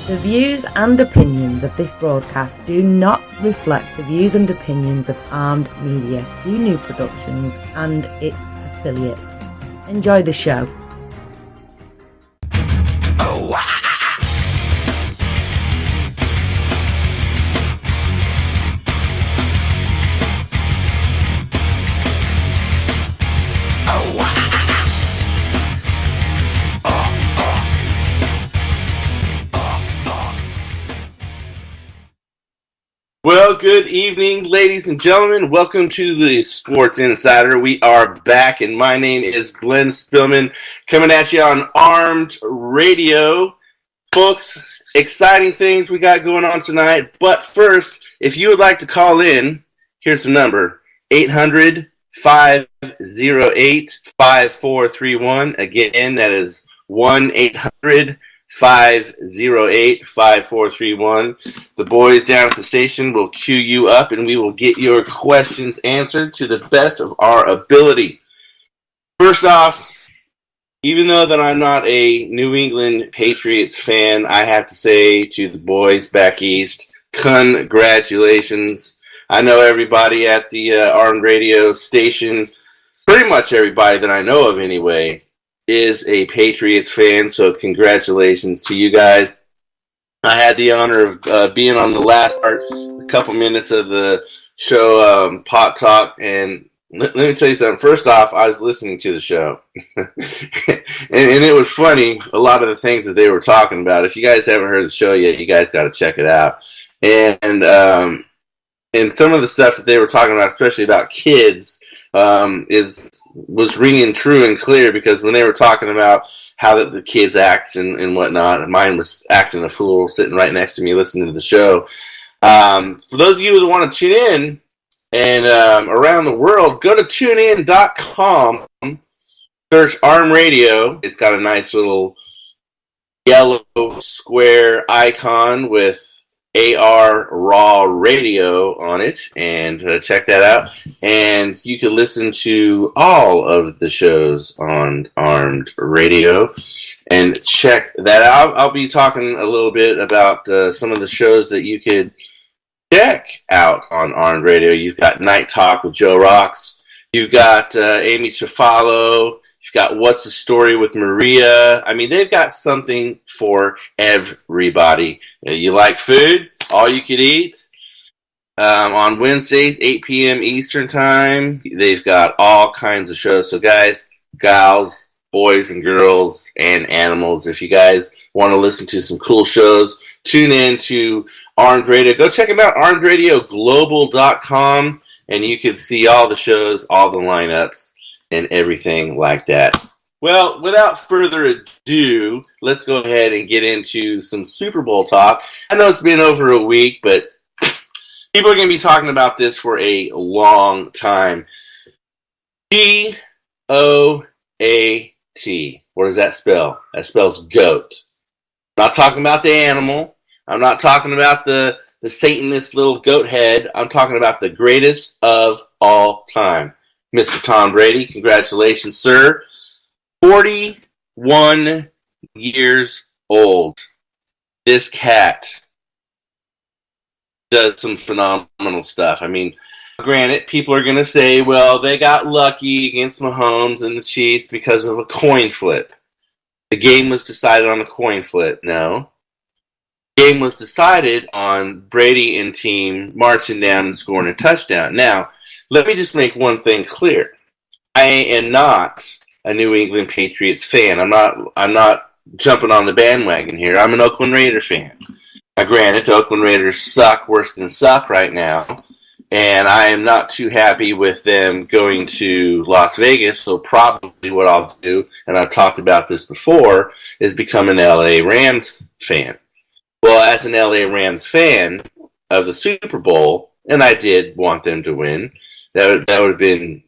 The views and opinions of this broadcast do not reflect the views and opinions of Armed Media, New Productions and its affiliates. Enjoy the show. Well, good evening, ladies and gentlemen. Welcome to the Sports Insider. We are back, and my name is Glenn Spillman, coming at you on Armed Radio. Folks, exciting things we got going on tonight. But first, if you would like to call in, here's the number, 800-508-5431. Again, that is 1-800-508-5431. The boys down at the station will queue you up and we will get your questions answered to the best of our ability. First off, even though that I'm not a New England Patriots fan, I have to say to the boys back east, congratulations. I know everybody at the Armed Radio station, pretty much everybody that I know of anyway, is a Patriots fan, so congratulations to you guys. I had the honor of being on the last part, a couple minutes of the show, Pot Talk, and let me tell you something. First off, I was listening to the show, and it was funny, a lot of the things that they were talking about. If you guys haven't heard the show yet, you guys got to check it out. And some of the stuff that they were talking about, especially about kids, was ringing true and clear, because when they were talking about how the kids act and whatnot, mine was acting a fool sitting right next to me listening to the show. For those of you that want to tune in and around the world, go to tunein.com, search Arm Radio. It's got a nice little yellow square icon with AR Raw Radio on it, and check that out. And you can listen to all of the shows on Armed Radio and check that out. I'll be talking a little bit about some of the shows that you could check out on Armed Radio. You've got Night Talk with Joe Rocks. You've got Amy Chafalo. You've got What's the Story with Maria. I mean, they've got something for everybody. You like food? All you could eat. On Wednesdays, 8 p.m. Eastern Time, they've got all kinds of shows. So guys, gals, boys and girls, and animals, if you guys want to listen to some cool shows, tune in to Armed Radio. Go check them out, armedradioglobal.com, and you can see all the shows, all the lineups, and everything like that. Well, without further ado, let's go ahead and get into some Super Bowl talk. I know it's been over a week, but people are going to be talking about this for a long time. G-O-A-T. What does that spell? That spells goat. I'm not talking about the animal. I'm not talking about the Satanist little goat head. I'm talking about the greatest of all time. Mr. Tom Brady, congratulations, sir. 41 years old. This cat does some phenomenal stuff. I mean, granted, people are going to say, well, they got lucky against Mahomes and the Chiefs because of a coin flip. The game was decided on a coin flip. No. The game was decided on Brady and team marching down and scoring a touchdown. Now, let me just make one thing clear. I am not a New England Patriots fan. I'm not jumping on the bandwagon here. I'm an Oakland Raider fan. Now, granted, the Oakland Raiders suck worse than suck right now, and I am not too happy with them going to Las Vegas, so probably what I'll do, and I've talked about this before, is become an LA Rams fan. Well, as an LA Rams fan of the Super Bowl, and I did want them to win, that would have been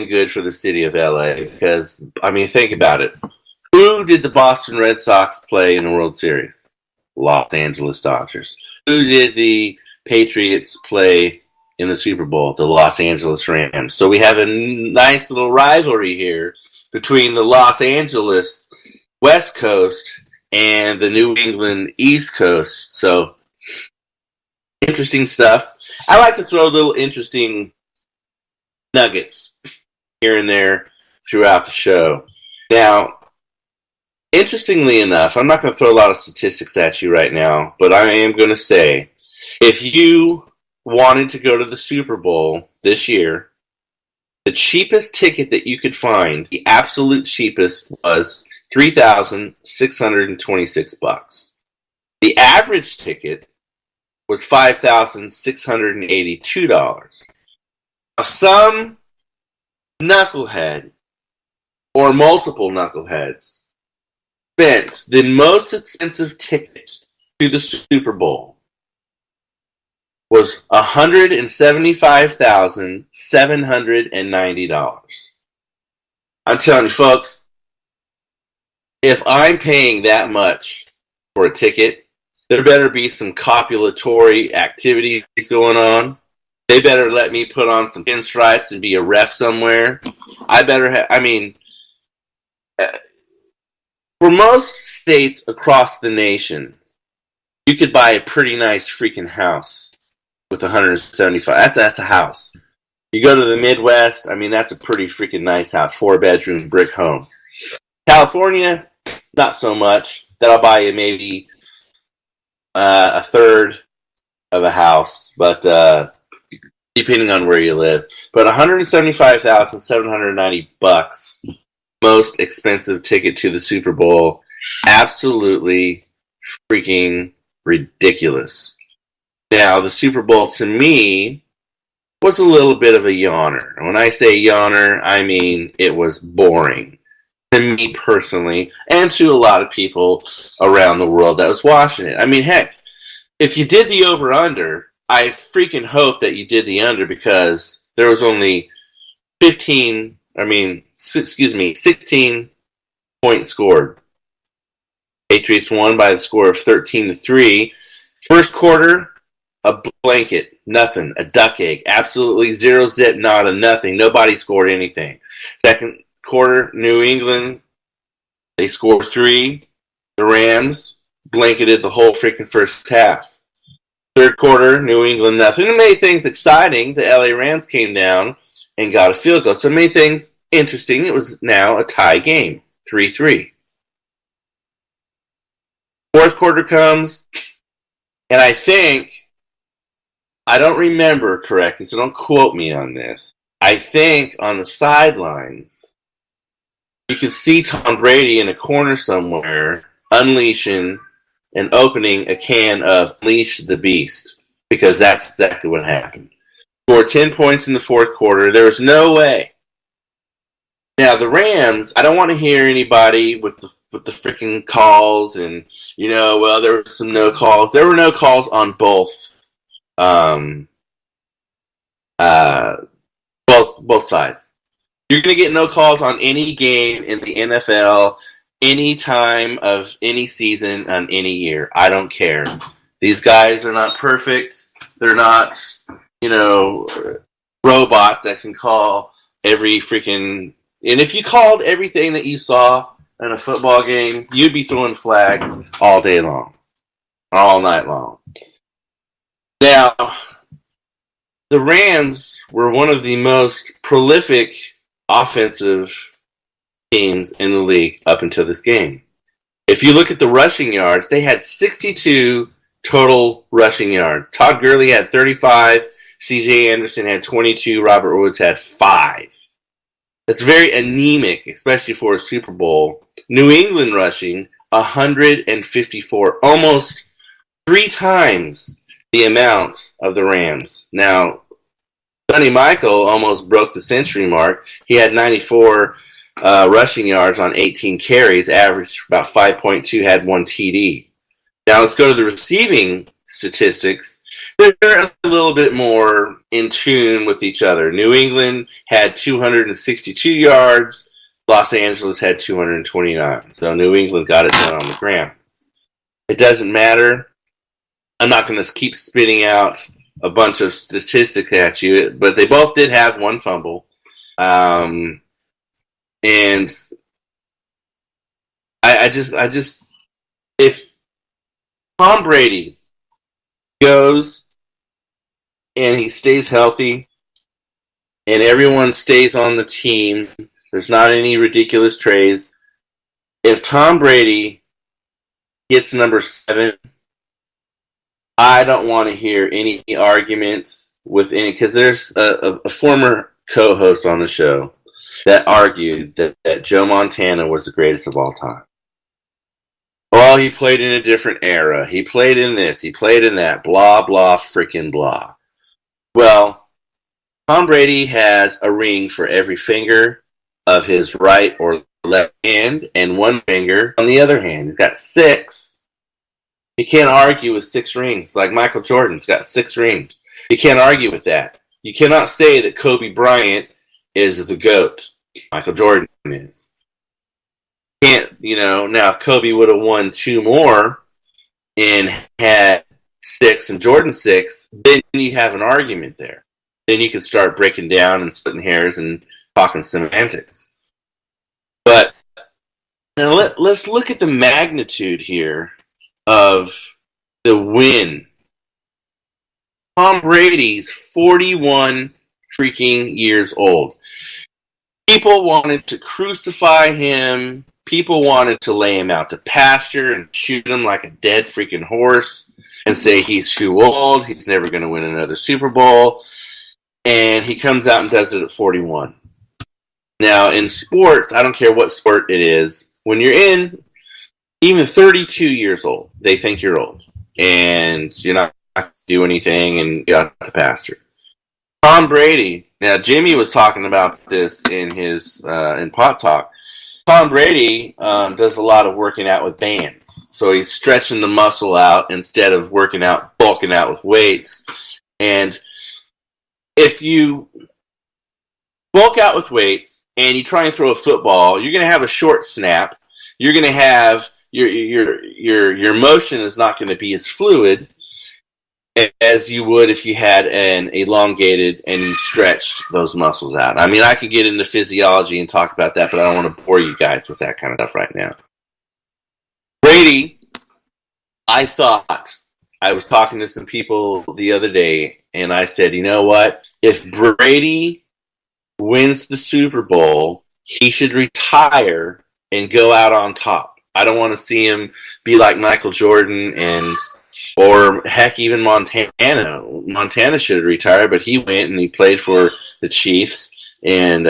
good for the city of LA, because, I mean, think about it. Who did the Boston Red Sox play in the World Series? Los Angeles Dodgers. Who did the Patriots play in the Super Bowl? The Los Angeles Rams. So we have a nice little rivalry here between the Los Angeles West Coast and the New England East Coast. So, interesting stuff. I like to throw little interesting nuggets here and there throughout the show. Now, interestingly enough, I'm not going to throw a lot of statistics at you right now, but I am going to say, if you wanted to go to the Super Bowl this year, the cheapest ticket that you could find, the absolute cheapest, was $3,626. The average ticket was $5,682. Now, some knucklehead or multiple knuckleheads spent the most expensive ticket to the Super Bowl was $175,790. I'm telling you, folks, if I'm paying that much for a ticket, there better be some copulatory activities going on. They better let me put on some pinstripes and be a ref somewhere. For most states across the nation, you could buy a pretty nice freaking house with 175. That's a house. You go to the Midwest, that's a pretty freaking nice house. 4-bedroom brick home. California, not so much. That'll buy you maybe a third of a house, but depending on where you live. But $175,790, most expensive ticket to the Super Bowl. Absolutely freaking ridiculous. Now, the Super Bowl, to me, was a little bit of a yawner. And when I say yawner, I mean it was boring. To me personally, and to a lot of people around the world that was watching it. Heck, if you did the over-under, I freaking hope that you did the under, because there was only 16 points scored. Patriots won by the score of 13-3. First quarter, a blanket, nothing, a duck egg, absolutely zero zip, nada, nothing. Nobody scored anything. Second quarter, New England, they scored 3. The Rams blanketed the whole freaking first half. Third quarter, New England, nothing. It made things exciting. The LA Rams came down and got a field goal. So it made things interesting. It was now a tie game, 3-3. Fourth quarter comes, and I don't remember correctly, so don't quote me on this. I think on the sidelines, you could see Tom Brady in a corner somewhere unleashing and opening a can of Unleash the Beast, because that's exactly what happened. Scored 10 points in the fourth quarter. There was no way. Now, the Rams, I don't want to hear anybody with the freaking calls and, there were some no calls. There were no calls on both sides. You're going to get no calls on any game in the NFL, any time of any season on any year. I don't care. These guys are not perfect. They're not, robots that can call every freaking... And if you called everything that you saw in a football game, you'd be throwing flags all day long. All night long. Now, the Rams were one of the most prolific offensive teams in the league up until this game. If you look at the rushing yards, they had 62 total rushing yards. Todd Gurley had 35, C.J. Anderson had 22, Robert Woods had 5. That's very anemic, especially for a Super Bowl. New England rushing, 154, almost 3 times the amount of the Rams. Now, Sonny Michael almost broke the century mark. He had 94 rushing yards on 18 carries, averaged about 5.2, had 1 TD. Now let's go to the receiving statistics. They're a little bit more in tune with each other. New England had 262 yards. Los Angeles had 229. So New England got it done on the ground. It doesn't matter. I'm not going to keep spitting out a bunch of statistics at you, but they both did have 1 fumble. And I just if Tom Brady goes and he stays healthy and everyone stays on the team, there's not any ridiculous trades. If Tom Brady gets number 7, I don't want to hear any arguments with any, because there's a former co-host on the show that argued that Joe Montana was the greatest of all time. Well, he played in a different era. He played in this. He played in that. Blah, blah, freaking blah. Well, Tom Brady has a ring for every finger of his right or left hand and one finger on the other hand. He's got 6. You can't argue with 6 rings. Like Michael Jordan's got 6 rings. You can't argue with that. You cannot say that Kobe Bryant is the GOAT. Michael Jordan is. Can't, now if Kobe would have won 2 more and had 6 and Jordan 6, then you have an argument there. Then you could start breaking down and splitting hairs and talking semantics. But now let's look at the magnitude here of the win. Tom Brady's 41 freaking years old. People wanted to crucify him. People wanted to lay him out to pasture and shoot him like a dead freaking horse and say he's too old, he's never going to win another Super Bowl. And he comes out and does it at 41. Now, in sports, I don't care what sport it is, when you're in even 32 years old, they think you're old. And you're not going to do anything and you're out to pasture. Tom Brady, now Jimmy was talking about this in his in Pot Talk. Tom Brady does a lot of working out with bands. So he's stretching the muscle out instead of bulking out with weights. And if you bulk out with weights and you try and throw a football, you're going to have a short snap. You're going to have your motion is not going to be as fluid as you would if you had an elongated and you stretched those muscles out. I mean, I could get into physiology and talk about that, but I don't want to bore you guys with that kind of stuff right now. Brady, I was talking to some people the other day, and I said, you know what? If Brady wins the Super Bowl, he should retire and go out on top. I don't want to see him be like Michael Jordan or heck, even Montana. Montana should have retired, but he went and he played for the Chiefs, and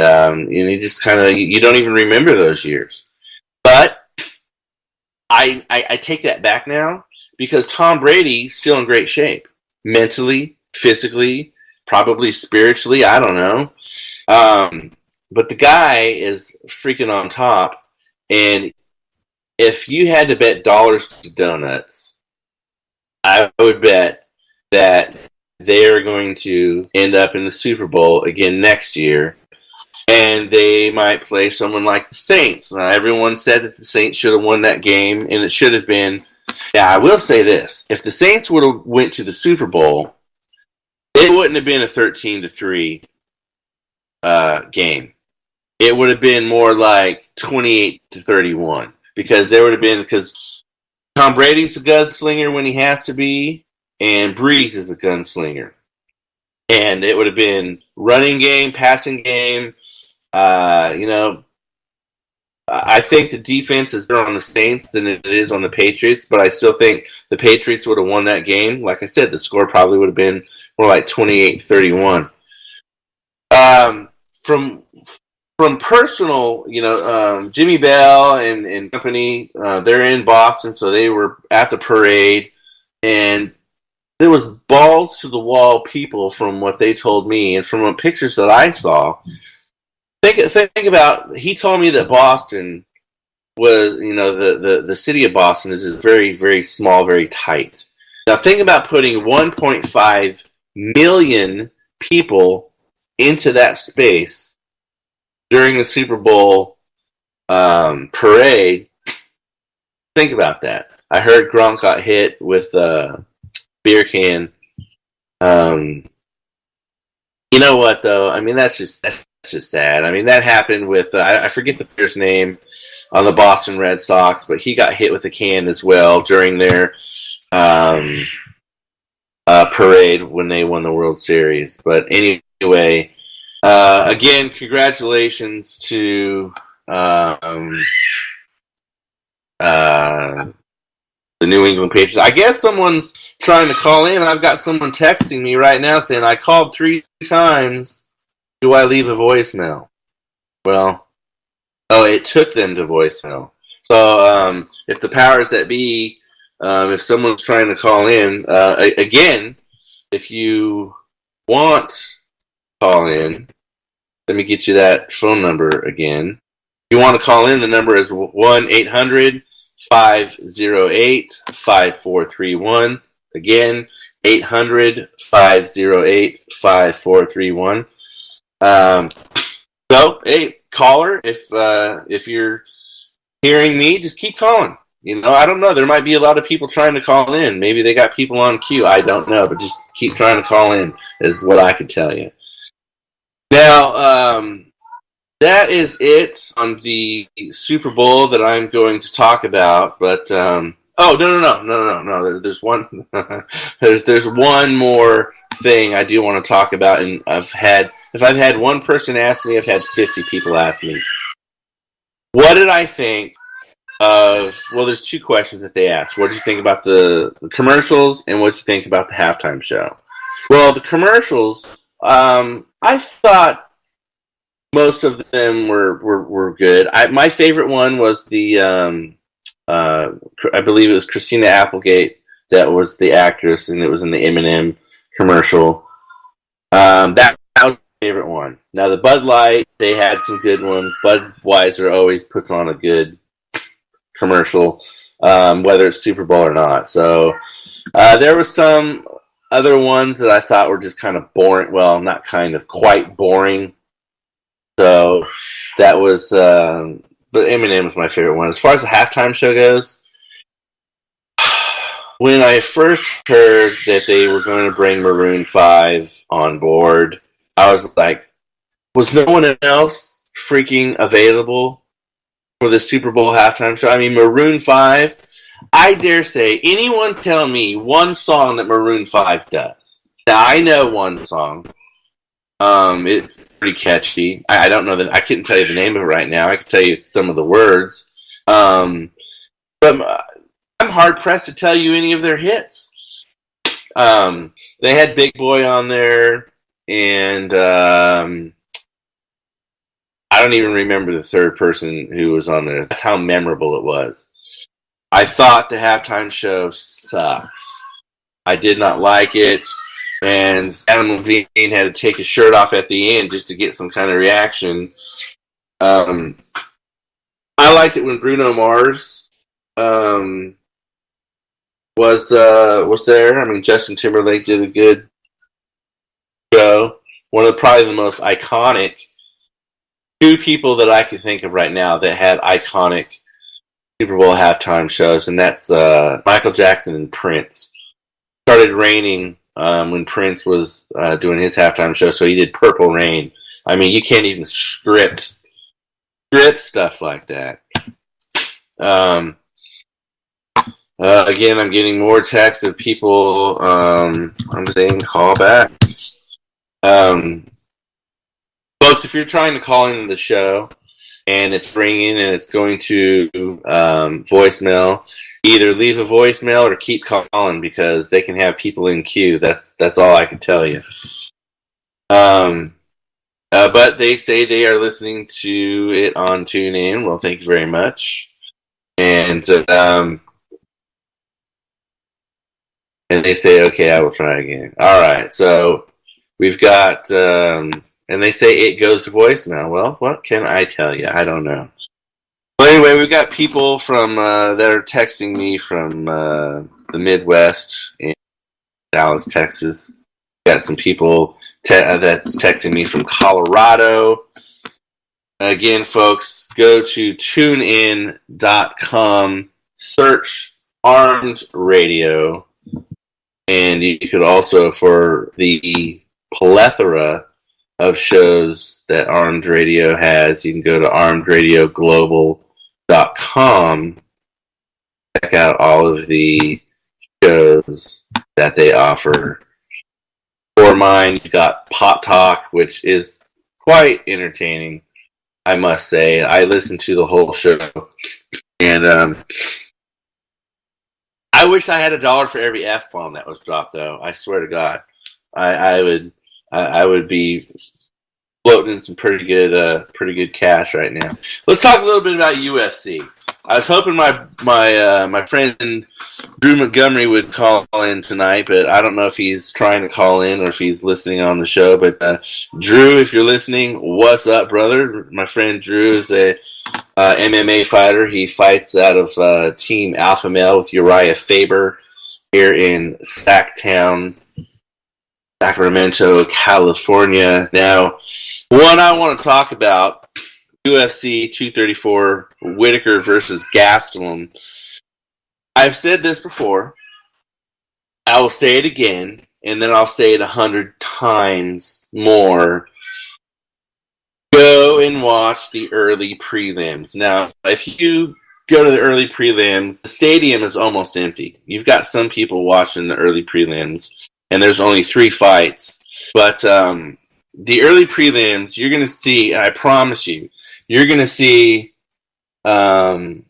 he just kind of, you don't even remember those years. But I take that back now because Tom Brady's still in great shape, mentally, physically, probably spiritually. I don't know, but the guy is freaking on top, and if you had to bet dollars to donuts, I would bet that they are going to end up in the Super Bowl again next year, and they might play someone like the Saints. Now, everyone said that the Saints should have won that game, and it should have been. Yeah, I will say this: if the Saints would have went to the Super Bowl, it wouldn't have been a 13-3 game. It would have been more like 28-31. Because Tom Brady's a gunslinger when he has to be, and Breeze is a gunslinger. And it would have been running game, passing game. I think the defense is better on the Saints than it is on the Patriots, but I still think the Patriots would have won that game. Like I said, the score probably would have been more like 28-31. From personal, Jimmy Bell and company, they're in Boston, so they were at the parade, and there was balls to the wall people from what they told me, and from the pictures that I saw. Think about, he told me that Boston was, the city of Boston is very, very small, very tight. Now think about putting 1.5 million people into that space during the Super Bowl parade. Think about that. I heard Gronk got hit with a beer can. You know what, though? I mean, that's just just sad. I mean, that happened with, I forget the player's name on the Boston Red Sox, but he got hit with a can as well during their parade when they won the World Series. But anyway, again, congratulations to the New England Patriots. I guess someone's trying to call in. I've got someone texting me right now saying, I called 3 times. Do I leave a voicemail? Well, it took them to voicemail. So if the powers that be, if someone's trying to call in, again, if you want to call in, let me get you that phone number again. If you want to call in, the number is 1-800-508-5431. Again, 800-508-5431. So, hey, caller, if you're hearing me, just keep calling. You know, I don't know. There might be a lot of people trying to call in. Maybe they got people on queue. I don't know, but just keep trying to call in is what I can tell you. Now, that is it on the Super Bowl that I'm going to talk about. But no. There's one. there's one more thing I do want to talk about, and if I've had one person ask me, I've had 50 people ask me. What did I think of? Well, there's 2 questions that they asked. What did you think about the commercials, and what did you think about the halftime show? Well, the commercials, I thought most of them were good. My favorite one was the I believe it was Christina Applegate that was the actress, and it was in the Eminem commercial. That was my favorite one. Now, the Bud Light, they had some good ones. Budweiser always puts on a good commercial, whether it's Super Bowl or not. So there were some other ones that I thought were just kind of boring. Well, not kind of, quite boring. So that was, but Eminem was my favorite one. As far as the halftime show goes, when I first heard that they were going to bring Maroon 5 on board, I was like, was no one else freaking available for the Super Bowl halftime show? I mean, Maroon 5, I dare say, anyone tell me one song that Maroon 5 does. Now, I know one song. It's pretty catchy. I don't know that I couldn't tell you the name of it right now. I could tell you some of the words. But I'm hard pressed to tell you any of their hits. They had Big Boy on there, and I don't even remember the third person who was on there. That's how memorable it was. I thought the halftime show sucks. I did not like it. And Adam Levine had to take his shirt off at the end just to get some kind of reaction. I liked it when Bruno Mars was there. I mean, Justin Timberlake did a good show. One of probably the most iconic 2 people that I can think of right now that had iconic Super Bowl halftime shows, and that's Michael Jackson and Prince. It started raining when Prince was doing his halftime show, so he did Purple Rain. I mean, you can't even script stuff like that. Again, I'm getting more texts of people. I'm saying call back. Folks, if you're trying to call into the show and it's ringing and it's going to voicemail, either leave a voicemail or keep calling because they can have people in queue. That's all I can tell you. But they say they are listening to it on TuneIn. Well, thank you very much. And they say, okay, I will try again. All right, so we've got, and they say it goes to voicemail. Well, what can I tell you? I don't know. Well, anyway, we've got people from that are texting me from the Midwest in Dallas, Texas. Got some people that's texting me from Colorado. Again, folks, go to tunein.com, search Armed Radio, and you could also, for the plethora of shows that Armed Radio has. You can go to armedradioglobal.com, check out all of the shows that they offer. For mine, you've got Pot Talk, which is quite entertaining, I must say. I listened to the whole show, and I wish I had $1 for every F-bomb that was dropped, though. I swear to God. I would be floating in some pretty good cash right now. Let's talk a little bit about UFC. I was hoping my friend Drew Montgomery would call in tonight, but I don't know if he's trying to call in or if he's listening on the show. But Drew, if you're listening, what's up, brother? My friend Drew is a MMA fighter. He fights out of Team Alpha Male with Uriah Faber here in Sacktown, Sacramento, California. Now, one I want to talk about, UFC 234, Whitaker versus Gastelum. I've said this before. I will say it again, and then I'll say it 100 times more. Go and watch the early prelims. Now, if you go to the early prelims, the stadium is almost empty. You've got some people watching the early prelims, and there's only 3 fights. But the early prelims, you're going to see, and I promise you, you're going to see some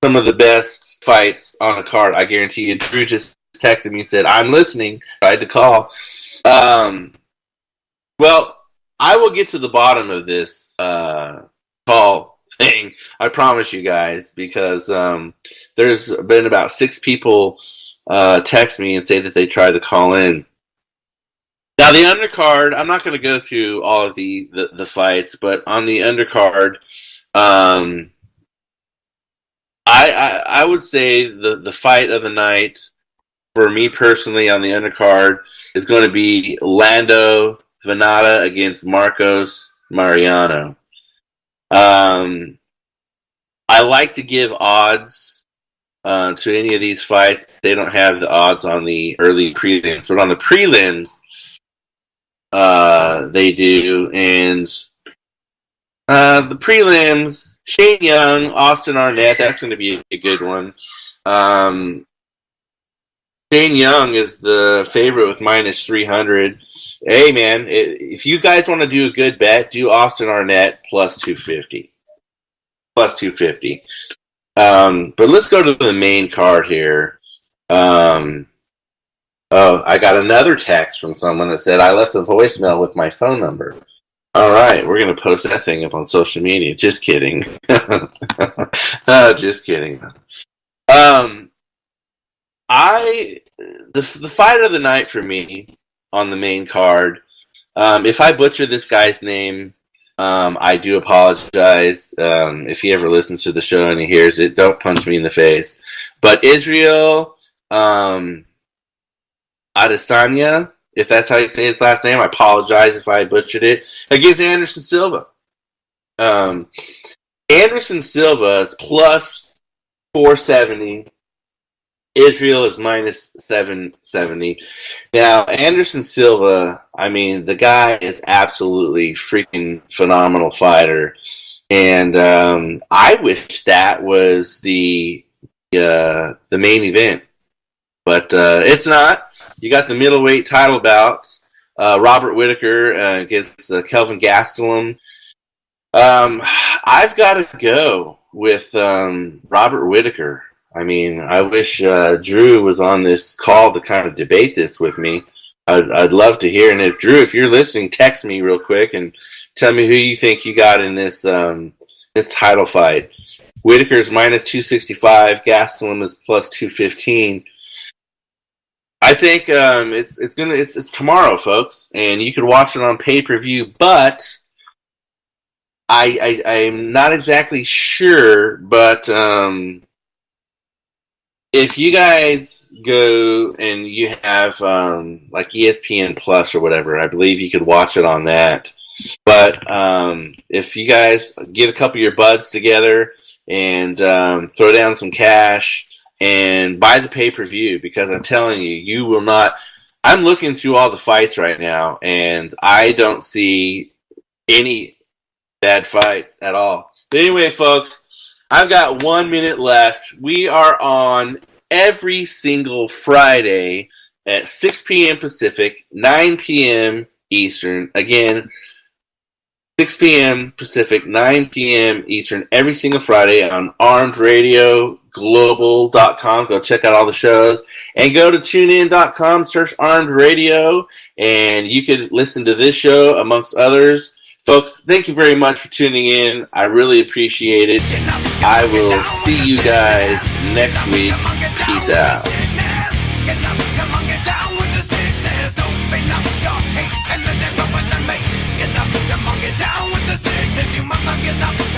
of the best fights on the card. I guarantee you. Drew just texted me and said, I'm listening. Tried to call. Well, I will get to the bottom of this call thing. I promise you guys, because there's been about 6 people text me and say that they tried to call in. Now, the undercard, I'm not going to go through all of the fights, but on the undercard, I would say the fight of the night, for me personally on the undercard, is going to be Lando Venata against Marcos Mariano. I like to give odds to any of these fights. They don't have the odds on the early prelims, but on the prelims, they do. And the prelims, Shane Young, Austin Arnett, that's going to be a good one. Shane Young is the favorite with minus 300. Hey, man, if you guys want to do a good bet, do Austin Arnett plus 250. Plus 250. But let's go to the main card here. Oh, I got another text from someone that said I left a voicemail with my phone number. All right, we're going to post that thing up on social media. Just kidding. Just kidding. The fight of the night for me on the main card, if I butcher this guy's name, I do apologize. If he ever listens to the show and he hears it, don't punch me in the face. But Israel Adesanya, if that's how you say his last name, I apologize if I butchered it, against Anderson Silva. Anderson Silva is plus 470. Israel is minus 770. Now, Anderson Silva, I mean, the guy is absolutely freaking phenomenal fighter. And I wish that was the main event. But it's not. You got the middleweight title bouts. Robert Whitaker against Kelvin Gastelum. I've got to go with Robert Whitaker. I mean, I wish Drew was on this call to kind of debate this with me. I'd love to hear. And if Drew, if you're listening, text me real quick and tell me who you think you got in this this title fight. Whitaker's minus 265. Gastelum is plus 215. I think it's tomorrow, folks, and you can watch it on pay-per-view. But I'm not exactly sure. But if you guys go and you have like ESPN Plus or whatever, I believe you could watch it on that. But if you guys get a couple of your buds together and throw down some cash and buy the pay-per-view, because I'm telling you, you will not. I'm looking through all the fights right now, and I don't see any bad fights at all. But anyway, folks, I've got 1 minute left. We are on every single Friday at 6 p.m. Pacific, 9 p.m. Eastern. Again, 6 p.m. Pacific, 9 p.m. Eastern, every single Friday on armedradioglobal.com. Go check out all the shows. And go to tunein.com, search Armed Radio, and you can listen to this show amongst others. Folks, thank you very much for tuning in. I really appreciate it. I will see you guys next week. Peace out. Get down with the sickness, you must not get up.